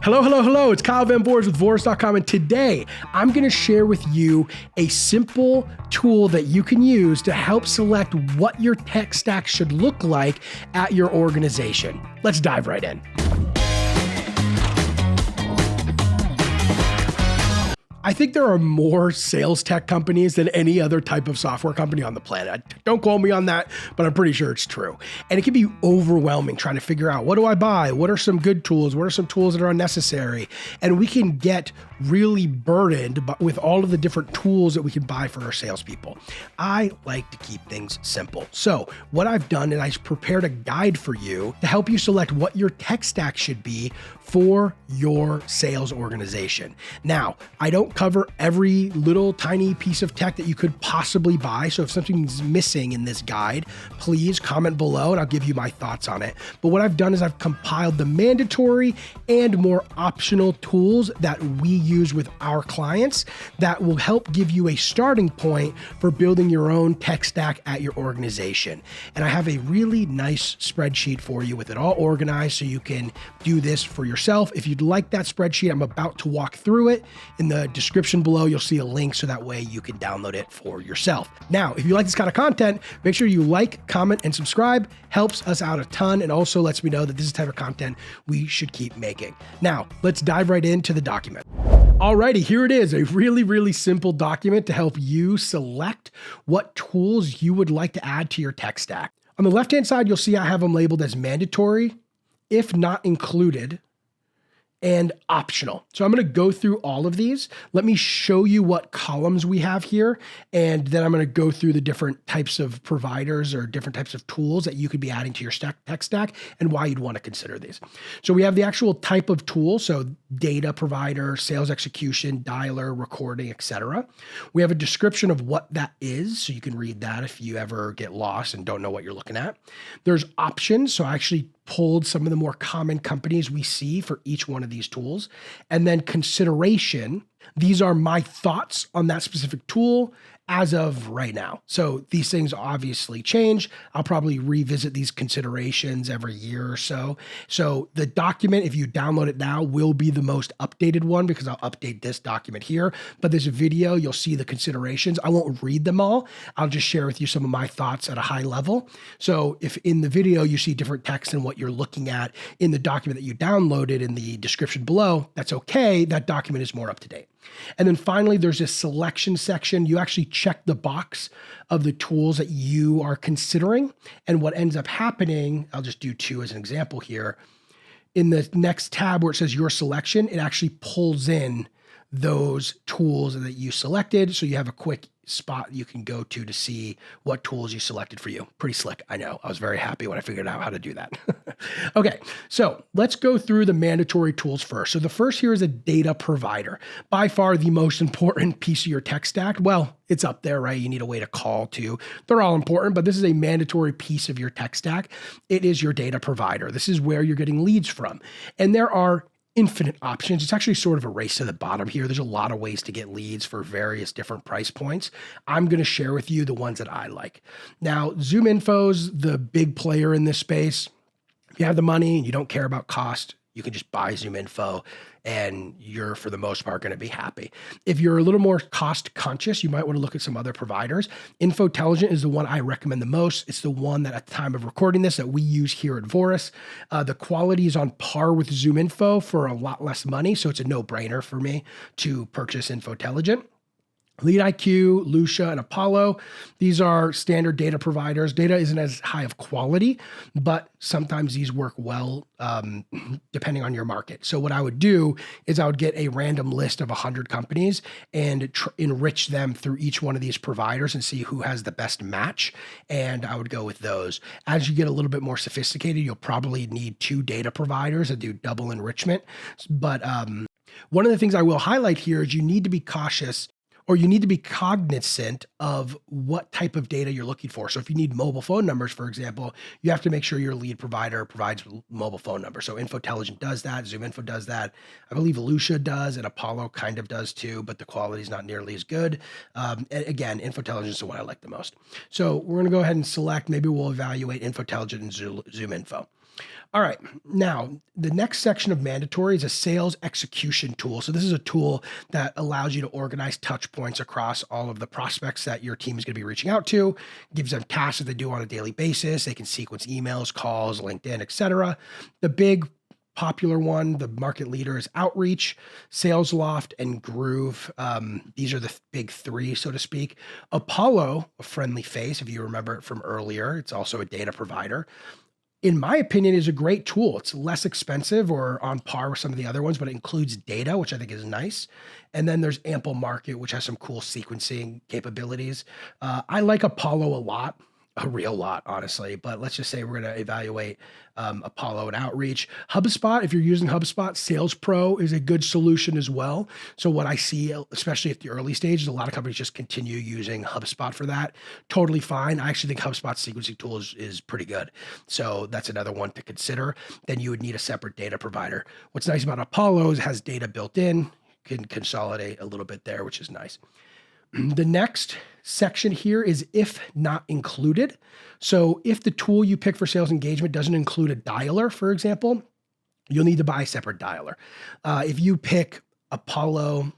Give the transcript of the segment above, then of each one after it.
Hello, hello, hello. It's Kyle Van Voors with Voors.com, and today I'm going to share with you a simple tool that you can use to help select what your tech stack should look like at your organization. Let's dive right in. I think there are more sales tech companies than any other type of software company on the planet. Don't quote me on that, but I'm pretty sure it's true. And it can be overwhelming trying to figure out, what do I buy? What are some good tools? What are some tools that are unnecessary? And we can get really burdened with all of the different tools that we can buy for our salespeople. I like to keep things simple. So what I've done is I've prepared a guide for you to help you select what your tech stack should be for your sales organization. Now, I don't cover every little tiny piece of tech that you could possibly buy. So if something's missing in this guide, please comment below and I'll give you my thoughts on it. But what I've done is I've compiled the mandatory and more optional tools that we use with our clients that will help give you a starting point for building your own tech stack at your organization. And I have a really nice spreadsheet for you with it all organized so you can do this for yourself. If you'd like that spreadsheet, I'm about to walk through it. In the description below, you'll see a link so that way you can download it for yourself. Now, if you like this kind of content, make sure you like, comment, and subscribe. Helps us out a ton and also lets me know that this is the type of content we should keep making. Now, let's dive right into the document. Alrighty, here it is, a really, really simple document to help you select what tools you would like to add to your tech stack. On the left-hand side, you'll see I have them labeled as mandatory, if not included, and optional. So I'm going to go through all of these. Let me show you what columns we have here. And then I'm going to go through the different types of providers or different types of tools that you could be adding to your tech stack and why you'd want to consider these. So we have the actual type of tool. So data provider, sales execution, dialer, recording, etc. We have a description of what that is. So you can read that if you ever get lost and don't know what you're looking at. There's options. So I actually pulled some of the more common companies we see for each one of these tools. And then consideration, these are my thoughts on that specific tool as of right now. So these things obviously change. I'll probably revisit these considerations every year or so. So the document, if you download it now, will be the most updated one because I'll update this document here. But there's a video, you'll see the considerations. I won't read them all. I'll just share with you some of my thoughts at a high level. So if in the video you see different text than what you're looking at in the document that you downloaded in the description below, that's okay. That document is more up to date. And then finally, there's a selection section. You actually check the box of the tools that you are considering. And what ends up happening, I'll just do two as an example here. In the next tab where it says your selection, it actually pulls in those tools that you selected. So you have a quick spot you can go to see what tools you selected for you. Pretty slick, I know. I was very happy when I figured out how to do that. Okay, so let's go through the mandatory tools first. So the first here is a data provider. By far the most important piece of your tech stack. Well, it's up there, right? You need a way to call to. They're all important, but this is a mandatory piece of your tech stack. It is your data provider. This is where you're getting leads from. And there are infinite options. It's actually sort of a race to the bottom here. There's a lot of ways to get leads for various different price points. I'm going to share with you the ones that I like. Now, ZoomInfo's the big player in this space. If you have the money and you don't care about cost, you can just buy ZoomInfo and you're, for the most part, going to be happy. If you're a little more cost conscious, you might want to look at some other providers. InfoTelligent is the one I recommend the most. It's the one that at the time of recording this that we use here at Voris. The quality is on par with ZoomInfo for a lot less money. So it's a no-brainer for me to purchase InfoTelligent. LeadIQ, Lucia, and Apollo. These are standard data providers. Data isn't as high of quality, but sometimes these work well depending on your market. So what I would do is I would get a random list of 100 companies and enrich them through each one of these providers and see who has the best match. And I would go with those. As you get a little bit more sophisticated, you'll probably need 2 data providers that do double enrichment. But one of the things I will highlight here is you need to be cautious, or you need to be cognizant of what type of data you're looking for. So if you need mobile phone numbers, for example, you have to make sure your lead provider provides mobile phone numbers. So InfoTelligent does that, ZoomInfo does that. I believe Lucia does, and Apollo kind of does too, but the quality is not nearly as good. And again, InfoTelligent is the one I like the most. So we're gonna go ahead and select, maybe we'll evaluate InfoTelligent and ZoomInfo. All right. Now, the next section of mandatory is a sales execution tool. So this is a tool that allows you to organize touch points across all of the prospects that your team is going to be reaching out to, gives them tasks that they do on a daily basis. They can sequence emails, calls, LinkedIn, etc. The big popular one, the market leader, is Outreach, Sales Loft, and Groove. These are the big three, so to speak. Apollo, a friendly face, if you remember it from earlier, it's also a data provider, in my opinion, is a great tool. It's less expensive or on par with some of the other ones, but it includes data, which I think is nice. And then there's Ample Market, which has some cool sequencing capabilities. I like Apollo a lot, a real lot, honestly. But let's just say we're going to evaluate Apollo and Outreach. HubSpot, if you're using HubSpot, Sales Pro is a good solution as well. So what I see, especially at the early stages, a lot of companies just continue using HubSpot for that. Totally fine. I actually think HubSpot's sequencing tool is pretty good. So that's another one to consider. Then you would need a separate data provider. What's nice about Apollo is it has data built in, can consolidate a little bit there, which is nice. The next section here is if not included. So if the tool you pick for sales engagement doesn't include a dialer, for example, you'll need to buy a separate dialer. If you pick Apollo,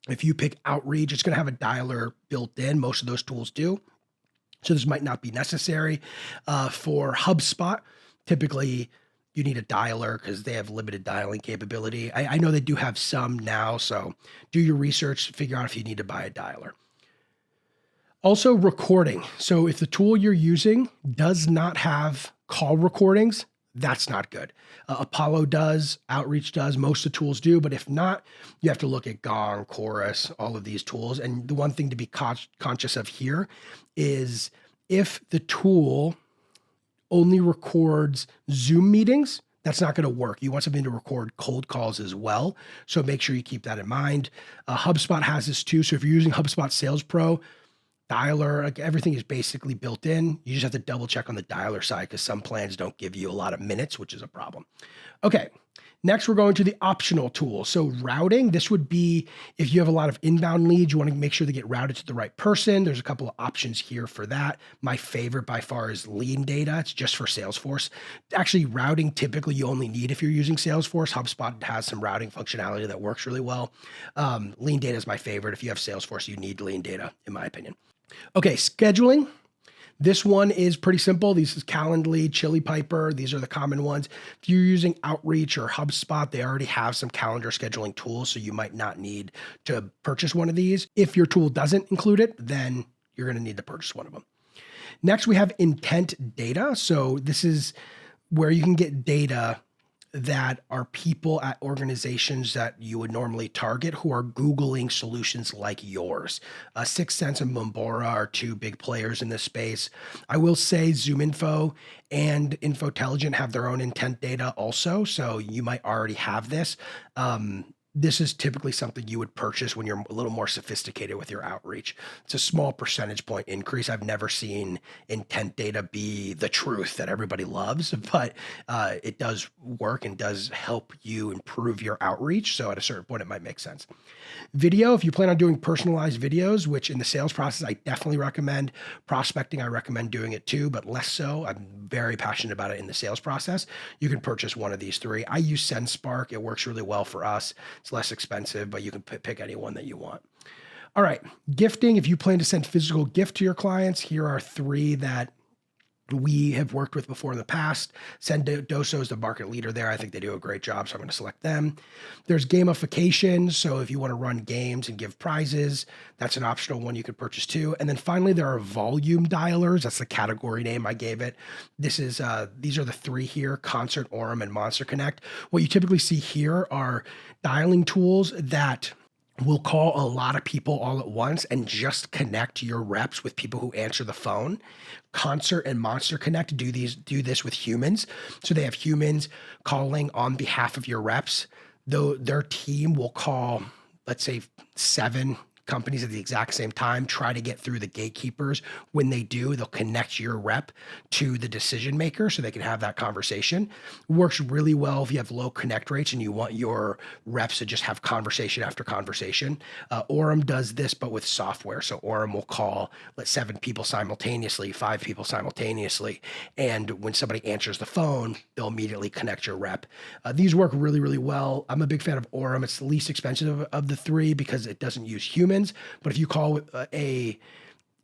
if you pick Outreach, it's going to have a dialer built in. Most of those tools do. So this might not be necessary. For HubSpot, typically you need a dialer because they have limited dialing capability. I know they do have some now, so do your research, figure out if you need to buy a dialer. Also, recording. So if the tool you're using does not have call recordings, that's not good. Apollo does, Outreach does, most of the tools do, but if not, you have to look at Gong, Chorus, all of these tools. And the one thing to be conscious of here is if the tool only records Zoom meetings, that's not going to work. You want something to record cold calls as well. So make sure you keep that in mind. HubSpot has this too. So if you're using HubSpot Sales Pro, dialer, like everything is basically built in. You just have to double check on the dialer side because some plans don't give you a lot of minutes, which is a problem. Okay. Next, we're going to the optional tools. So routing, this would be if you have a lot of inbound leads, you want to make sure they get routed to the right person. There's a couple of options here for that. My favorite by far is lean data. It's just for Salesforce. Actually, routing typically you only need if you're using Salesforce. HubSpot has some routing functionality that works really well. Lean data is my favorite. If you have Salesforce, you need lean data, in my opinion. Okay, scheduling. This one is pretty simple. These is Calendly, Chili Piper. These are the common ones. If you're using Outreach or HubSpot, they already have some calendar scheduling tools, so you might not need to purchase one of these. If your tool doesn't include it, then you're going to need to purchase one of them. Next, we have intent data. So this is where you can get data that are people at organizations that you would normally target who are Googling solutions like yours. 6sense and Mumbora are two big players in this space. I will say ZoomInfo and Infotelligent have their own intent data also, so you might already have this. This is typically something you would purchase when you're a little more sophisticated with your outreach. It's a small percentage point increase. I've never seen intent data be the truth that everybody loves, but it does work and does help you improve your outreach. So at a certain point, it might make sense. Video, if you plan on doing personalized videos, which in the sales process, I definitely recommend. Prospecting, I recommend doing it too, but less so. I'm very passionate about it in the sales process. You can purchase one of these three. I use SendSpark. It works really well for us. It's less expensive, but you can pick any one that you want. All right, gifting. If you plan to send physical gift to your clients, here are three that we have worked with before in the past. Sendoso is the market leader there. I think they do a great job, so I'm going to select them. There's gamification. So if you want to run games and give prizes, that's an optional one you could purchase too. And then finally, there are volume dialers. That's the category name I gave it. These are the three here: Concert, Orem, and Monster Connect. What you typically see here are dialing tools that will call a lot of people all at once and just connect your reps with people who answer the phone. Concert and Monster Connect do this with humans. So they have humans calling on behalf of your reps. Though their team will call, let's say, 7 companies at the exact same time. Try to get through the gatekeepers. When they do, they'll connect your rep to the decision maker so they can have that conversation. Works really well if you have low connect rates and you want your reps to just have conversation after conversation. Orem does this, but with software. So Orem will call, let 7 people simultaneously, 5 people simultaneously. And when somebody answers the phone, they'll immediately connect your rep. These work really, really well. I'm a big fan of Orem. It's the least expensive of the 3 because it doesn't use humans. But if you call a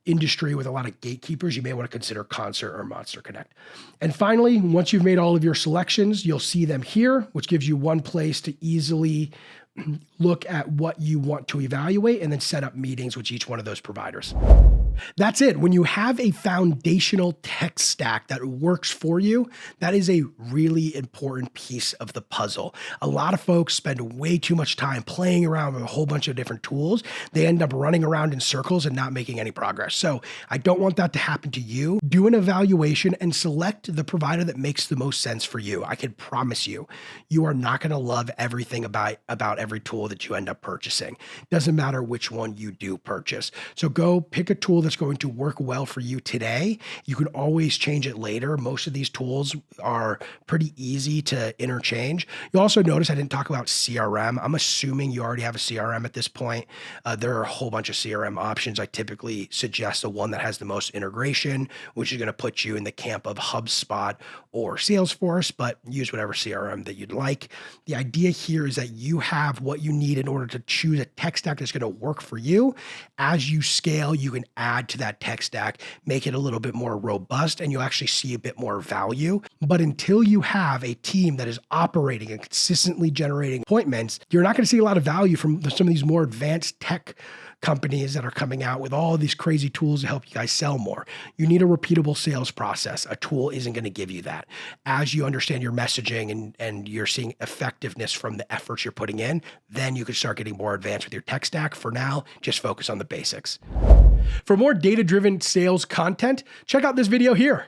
industry with a lot of gatekeepers, you may want to consider Concert or Monster Connect. And finally, once you've made all of your selections, you'll see them here, which gives you one place to easily look at what you want to evaluate and then set up meetings with each one of those providers. That's it. When you have a foundational tech stack that works for you, that is a really important piece of the puzzle. A lot of folks spend way too much time playing around with a whole bunch of different tools. They end up running around in circles and not making any progress. So I don't want that to happen to you. Do an evaluation and select the provider that makes the most sense for you. I can promise you, you are not going to love everything about every tool that you end up purchasing. Doesn't matter which one you do purchase. So go pick a tool that's going to work well for you today. You can always change it later. Most of these tools are pretty easy to interchange. You'll also notice I didn't talk about CRM. I'm assuming you already have a CRM at this point. There are a whole bunch of CRM options. I typically suggest the one that has the most integration, which is going to put you in the camp of HubSpot or Salesforce, but use whatever CRM that you'd like. The idea here is that you have what you need in order to choose a tech stack that's going to work for you. As you scale, you can add to that tech stack, make it a little bit more robust, and you'll actually see a bit more value. But until you have a team that is operating and consistently generating appointments, you're not going to see a lot of value from some of these more advanced tech companies that are coming out with all these crazy tools to help you guys sell more. You need a repeatable sales process. A tool isn't going to give you that. As you understand your messaging and you're seeing effectiveness from the efforts you're putting in, then you can start getting more advanced with your tech stack. For now, just focus on the basics. For more data-driven sales content, check out this video here.